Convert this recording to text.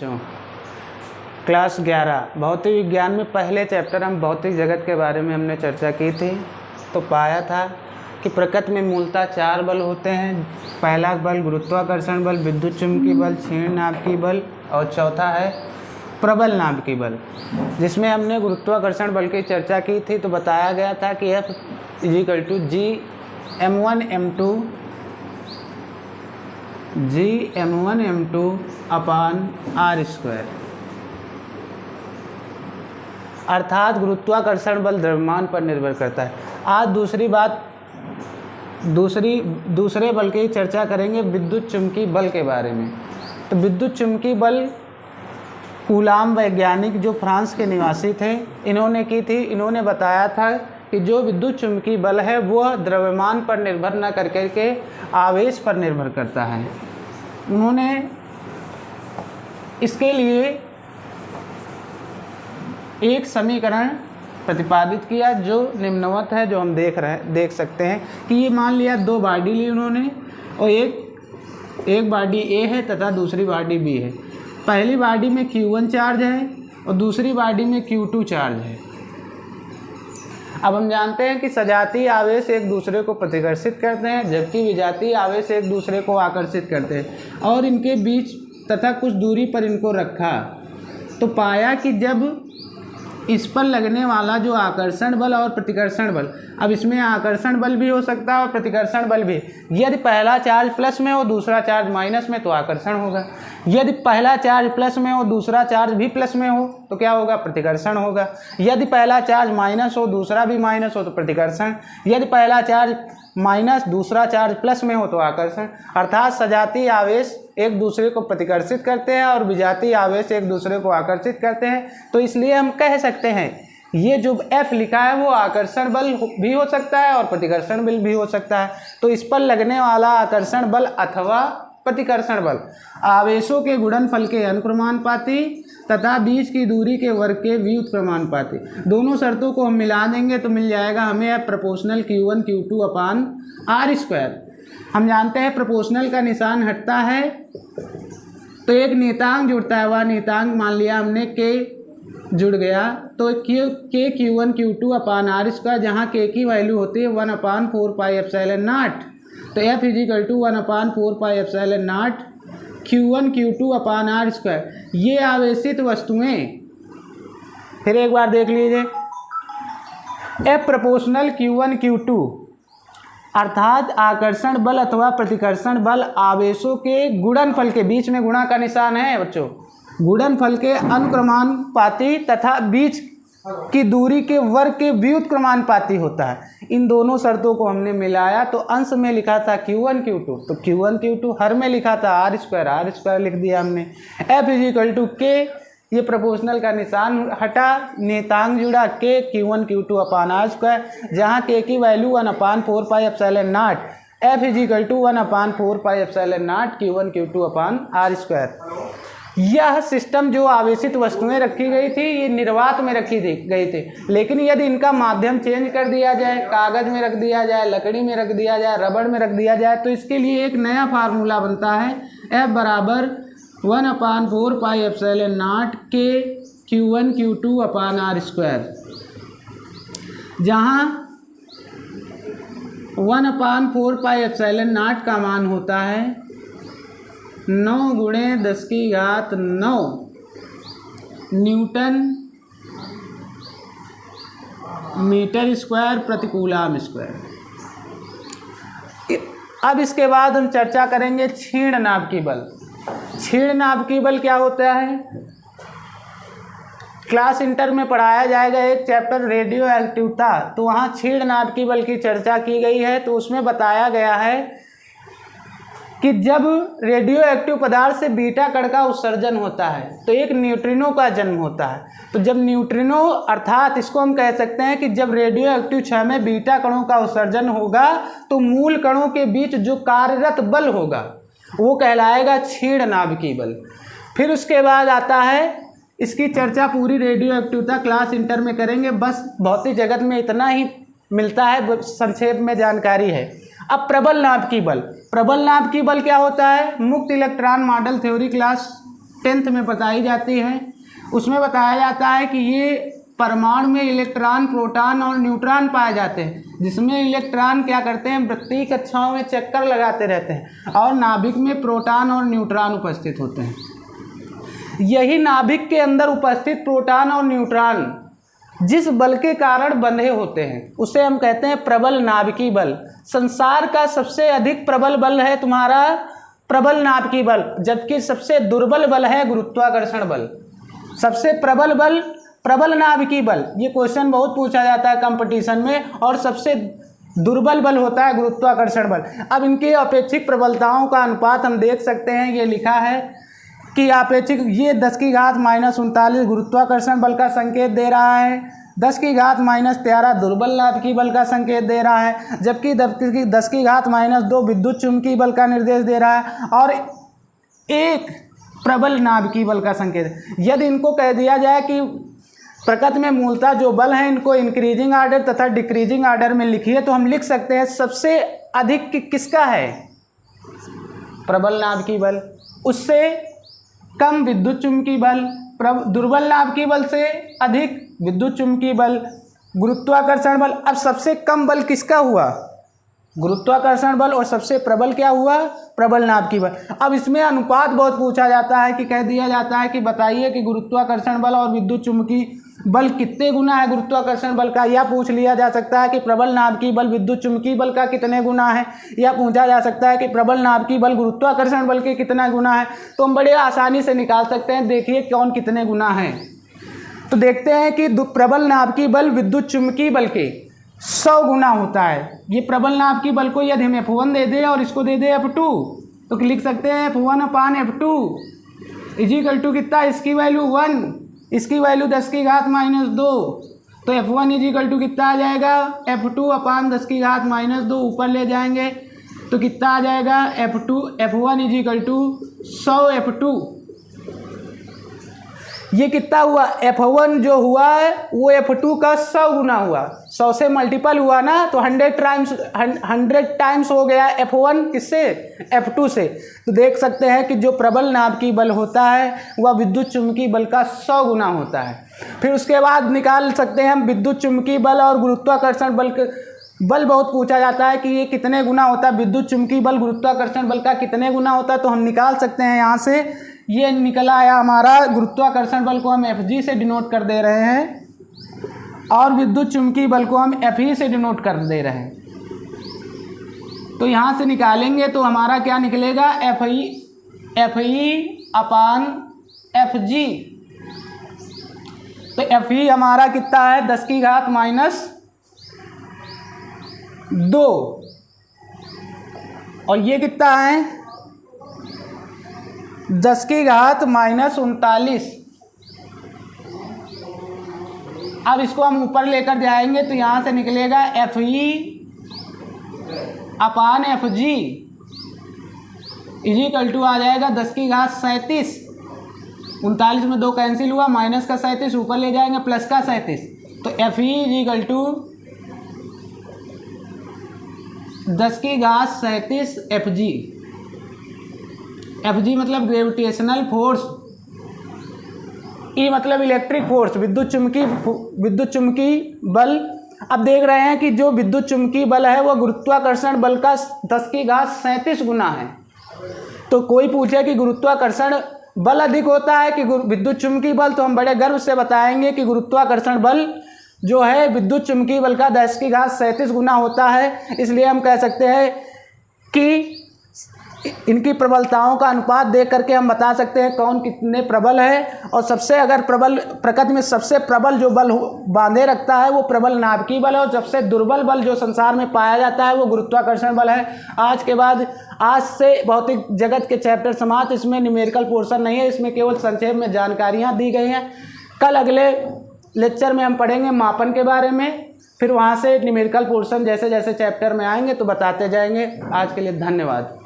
बच्चों, क्लास 11 भौतिक विज्ञान में पहले चैप्टर हम भौतिक जगत के बारे में हमने चर्चा की थी। तो पाया था कि प्रकृति में मूलतः 4 बल होते हैं। पहला बल गुरुत्वाकर्षण बल, विद्युत चुंबकीय बल, क्षीण नाभिकीय बल और चौथा है प्रबल नाभिकीय बल, जिसमें हमने गुरुत्वाकर्षण बल की चर्चा की थी। तो बताया गया था कि F = G m1m2/r², अर्थात गुरुत्वाकर्षण बल द्रव्यमान पर निर्भर करता है। आज दूसरे बल की चर्चा करेंगे, विद्युत चुम्बकीय बल के बारे में। तो विद्युत चुम्बकीय बल कूलाम वैज्ञानिक जो फ्रांस के निवासी थे, इन्होंने की थी। इन्होंने बताया था कि जो विद्युत चुम्बकीय बल है वह द्रव्यमान पर निर्भर न करके के आवेश पर निर्भर करता है। उन्होंने इसके लिए एक समीकरण प्रतिपादित किया जो निम्नवत है, जो हम देख सकते हैं कि ये मान लिया 2 बॉडी ली उन्होंने, और एक बॉडी ए है तथा दूसरी बॉडी बी है। पहली बॉडी में Q1 चार्ज है और दूसरी बॉडी में Q2 चार्ज है। अब हम जानते हैं कि सजातीय आवेश एक दूसरे को प्रतिकर्षित करते हैं, जबकि विजातीय आवेश एक दूसरे को आकर्षित करते हैं। और इनके बीच तथा कुछ दूरी पर इनको रखा, तो पाया कि जब इस पर लगने वाला जो आकर्षण बल और प्रतिकर्षण बल, अब इसमें आकर्षण बल भी हो सकता है और प्रतिकर्षण बल भी। यदि पहला चार्ज प्लस में हो दूसरा चार्ज माइनस में तो आकर्षण होगा। यदि पहला चार्ज प्लस में हो दूसरा चार्ज भी प्लस में हो तो क्या होगा? प्रतिकर्षण होगा। यदि पहला चार्ज माइनस हो दूसरा भी माइनस हो तो प्रतिकर्षण। यदि पहला चार्ज माइनस दूसरा चार्ज प्लस में हो तो आकर्षण। अर्थात सजातीय आवेश एक दूसरे को प्रतिकर्षित करते हैं और विजातीय आवेश एक दूसरे को आकर्षित करते हैं। तो इसलिए हम कह सकते हैं ये जो F लिखा है वो आकर्षण बल भी हो सकता है और प्रतिकर्षण बल भी हो सकता है। तो इस पर लगने वाला आकर्षण बल अथवा प्रतिकर्षण बल आवेशों के गुणनफल के अनुक्रमानुपाती तथा बीच की दूरी के वर्ग के व्युत्क्रमानुपाती। दोनों शर्तों को हम मिला देंगे तो मिल जाएगा हमें F प्रोपोर्शनल Q1 Q2/r²। हम जानते हैं प्रोपोर्शनल का निशान हटता है तो एक नियतांक जुड़ता है। वह नियतांक मान लिया हमने K जुड़ गया, तो K Q1 Q2/r², जहाँ K की वैल्यू होती है 1/4πε0। तो F = 1/4πε0 Q1 Q2/r²। ये आवेशित वस्तुएं, फिर एक बार देख लीजिए, F प्रोपोर्शनल Q1 Q2 अर्थात आकर्षण बल अथवा प्रतिकर्षण बल आवेशों के गुणनफल के, बीच में गुणा का निशान है बच्चों, गुणनफल के अनुक्रमानुपाती तथा बीच की दूरी के वर्ग के व्युत्क्रमानुपाती होता है। इन दोनों शर्तों को हमने मिलाया तो अंश में लिखा था Q1 Q2, तो Q1 Q2, हर में लिखा था r² लिख दिया हमने। F = K, ये प्रोपोर्शनल का निशान हटा, नियतांक जुड़ा K Q1 Q2/r², जहाँ K की वैल्यू 1/4πε0। F = 1/4πε0 Q1 Q2/r²। यह सिस्टम जो आवेशित वस्तुएं रखी गई थी ये निर्वात में रखी गई थी, लेकिन यदि इनका माध्यम चेंज कर दिया जाए, कागज़ में रख दिया जाए, लकड़ी में रख दिया जाए, रबड़ में रख दिया जाए, तो इसके लिए एक नया फार्मूला बनता है। F = 1/4πε0 K Q1 Q2/r², जहाँ 1/4πε0 का मान होता है 9 × 10⁹ न्यूटन मीटर स्क्वायर प्रति कूलाम स्क्वायर। अब इसके बाद हम चर्चा करेंगे क्षीण नाभिकीय बल। क्षीण नाभिकीय बल क्या होता है? क्लास इंटर में पढ़ाया जाएगा, एक चैप्टर रेडियो एक्टिवता, तो वहाँ क्षीण नाभिकीय बल की चर्चा की गई है। तो उसमें बताया गया है कि जब रेडियो एक्टिव पदार्थ से बीटा कण का उत्सर्जन होता है तो एक न्यूट्रिनो का जन्म होता है। तो जब न्यूट्रिनो, अर्थात इसको हम कह सकते हैं कि जब रेडियो एक्टिव क्षय में बीटा कणों का उत्सर्जन होगा तो मूल कणों के बीच जो कार्यरत बल होगा वो कहलाएगा क्षीण नाभिकीय बल। फिर उसके बाद आता है, इसकी चर्चा पूरी रेडियो एक्टिवता क्लास इंटर में करेंगे, बस भौतिक जगत में इतना ही मिलता है, संक्षेप में जानकारी है। अब प्रबल नाभिकीय बल। प्रबल नाभिकीय बल क्या होता है? मुक्त electron model theory class 10th में बताई जाती है। उसमें बताया जाता है कि ये परमाणु में इलेक्ट्रॉन, प्रोटॉन और न्यूट्रॉन पाए जाते हैं, जिसमें इलेक्ट्रॉन क्या करते हैं, वृत्तीय कक्षाओं में चक्कर लगाते रहते हैं और नाभिक में प्रोटॉन और न्यूट्रॉन उपस्थित होते हैं। यही नाभिक के अंदर उपस्थित प्रोटॉन और न्यूट्रॉन जिस बल के कारण बंधे होते हैं उसे हम कहते हैं प्रबल नाभिकीय बल। संसार का सबसे अधिक प्रबल बल है तुम्हारा प्रबल नाभिकीय बल, जबकि सबसे दुर्बल बल है गुरुत्वाकर्षण बल। सबसे प्रबल बल प्रबल नाभिकीय बल, ये क्वेश्चन बहुत पूछा जाता है कंपटीशन में, और सबसे दुर्बल बल होता है गुरुत्वाकर्षण बल। अब इनके अपेक्षिक प्रबलताओं का अनुपात हम देख सकते हैं, ये लिखा है कि अपेक्षिक, ये 10⁻³ गुरुत्वाकर्षण बल का संकेत दे रहा है, 10⁻³ दुर्बल नाभिकीय बल का संकेत दे रहा है, जबकि 10⁻² विद्युत चुम्बकीय बल का निर्देश दे रहा है, और 1 प्रबल नाभिकीय बल का संकेत। यदि इनको कह दिया जाए कि प्रकृति में मूलतः जो बल हैं इनको इंक्रीजिंग आर्डर तथा डिक्रीजिंग आर्डर में लिखिए, तो हम लिख सकते हैं सबसे अधिक किसका है, प्रबल नाभिकीय बल, उससे कम विद्युत चुम्बकीय बल, दुर्बल नाभिकीय बल से अधिक विद्युत चुम्बकीय बल, गुरुत्वाकर्षण बल। अब सबसे कम बल किसका हुआ, गुरुत्वाकर्षण बल, और सबसे प्रबल क्या हुआ, प्रबल नाभिकीय बल। अब इसमें अनुपात बहुत पूछा जाता है कि कह दिया जाता है कि बताइए कि गुरुत्वाकर्षण बल और विद्युत चुम्बकीय बल कितने गुना है गुरुत्वाकर्षण बल का। यह पूछ लिया जा सकता है कि प्रबल नाभिकीय बल विद्युत चुम्बकीय बल का कितने गुना है, या पूछा जा सकता है कि प्रबल नाभिकीय बल गुरुत्वाकर्षण बल के कितना गुना है। तो हम बड़े आसानी से निकाल सकते हैं, देखिए कौन कितने गुना है। तो देखते हैं कि प्रबल नाभिकीय बल विद्युत चुम्बकीय बल के 100 गुना होता है। ये प्रबल नाभिकीय बल को यदि हम F1 दे दें और इसको दे दें F2, तो लिख सकते हैं F1/F2 = कितना, इसकी वैल्यू 1, इसकी वैल्यू 10⁻²। तो F1 = कितना आ जाएगा, F2/10⁻², ऊपर ले जाएंगे तो कितना आ जाएगा, F1 = 100 F2। ये कितना हुआ, F1 जो हुआ है वो F2 का 100 गुना हुआ, 100 से मल्टीपल हुआ ना, तो 100 टाइम्स हो गया F1 किससे, F2 से। तो देख सकते हैं कि जो प्रबल नाभिकीय बल होता है वह विद्युत चुम्बकीय बल का 100 गुना होता है। फिर उसके बाद निकाल सकते हैं हम विद्युत चुम्बकीय बल और गुरुत्वाकर्षण बल के बल बहुत पूछा जाता है कि ये कितने गुना होता है, विद्युत चुम्बकीय बल गुरुत्वाकर्षण बल का कितने गुना होता है। तो हम निकाल सकते हैं यहाँ से, ये निकला आया हमारा गुरुत्वाकर्षण बल को हम Fg से डिनोट कर दे रहे हैं और विद्युत चुम्बकीय बल को हम Fe से डिनोट कर दे रहे हैं। तो यहाँ से निकालेंगे तो हमारा क्या निकलेगा, Fe/Fg। तो Fe हमारा कितना है, 10⁻², और ये कितना है 10⁻39। अब इसको हम ऊपर लेकर जाएंगे तो यहाँ से निकलेगा Fe/Fg = आ जाएगा 10⁻37। 39 में 2 कैंसिल हुआ, माइनस का 37 ऊपर ले जाएंगे, प्लस का 37। तो Fe = 10⁻37 Fg। Fg मतलब ग्रेविटेशनल फोर्स, E मतलब इलेक्ट्रिक फोर्स, विद्युत चुम्बकीय बल। अब देख रहे हैं कि जो विद्युत चुम्बकीय बल है वह गुरुत्वाकर्षण बल का 10⁻37 गुना है। तो कोई पूछे कि गुरुत्वाकर्षण बल अधिक होता है कि विद्युत चुम्बकीय बल, तो हम बड़े गर्व से बताएंगे कि गुरुत्वाकर्षण बल जो है विद्युत चुम्बकीय बल का 10⁻37 गुना होता है। इसलिए हम कह सकते हैं कि इनकी प्रबलताओं का अनुपात देख करके हम बता सकते हैं कौन कितने प्रबल है। और सबसे अगर प्रबल, प्रकृति में सबसे प्रबल जो बल बांधे रखता है वो प्रबल नाभिकीय बल है, और सबसे दुर्बल बल जो संसार में पाया जाता है वो गुरुत्वाकर्षण बल है। आज से भौतिक जगत के चैप्टर समाप्त। इसमें न्यूमेरिकल पोर्शन नहीं है, इसमें केवल संक्षेप में जानकारियाँ दी गई हैं। कल अगले लेक्चर में हम पढ़ेंगे मापन के बारे में, फिर वहाँ से न्यूमेरिकल पोर्शन जैसे जैसे चैप्टर में आएंगे तो बताते जाएंगे। आज के लिए धन्यवाद।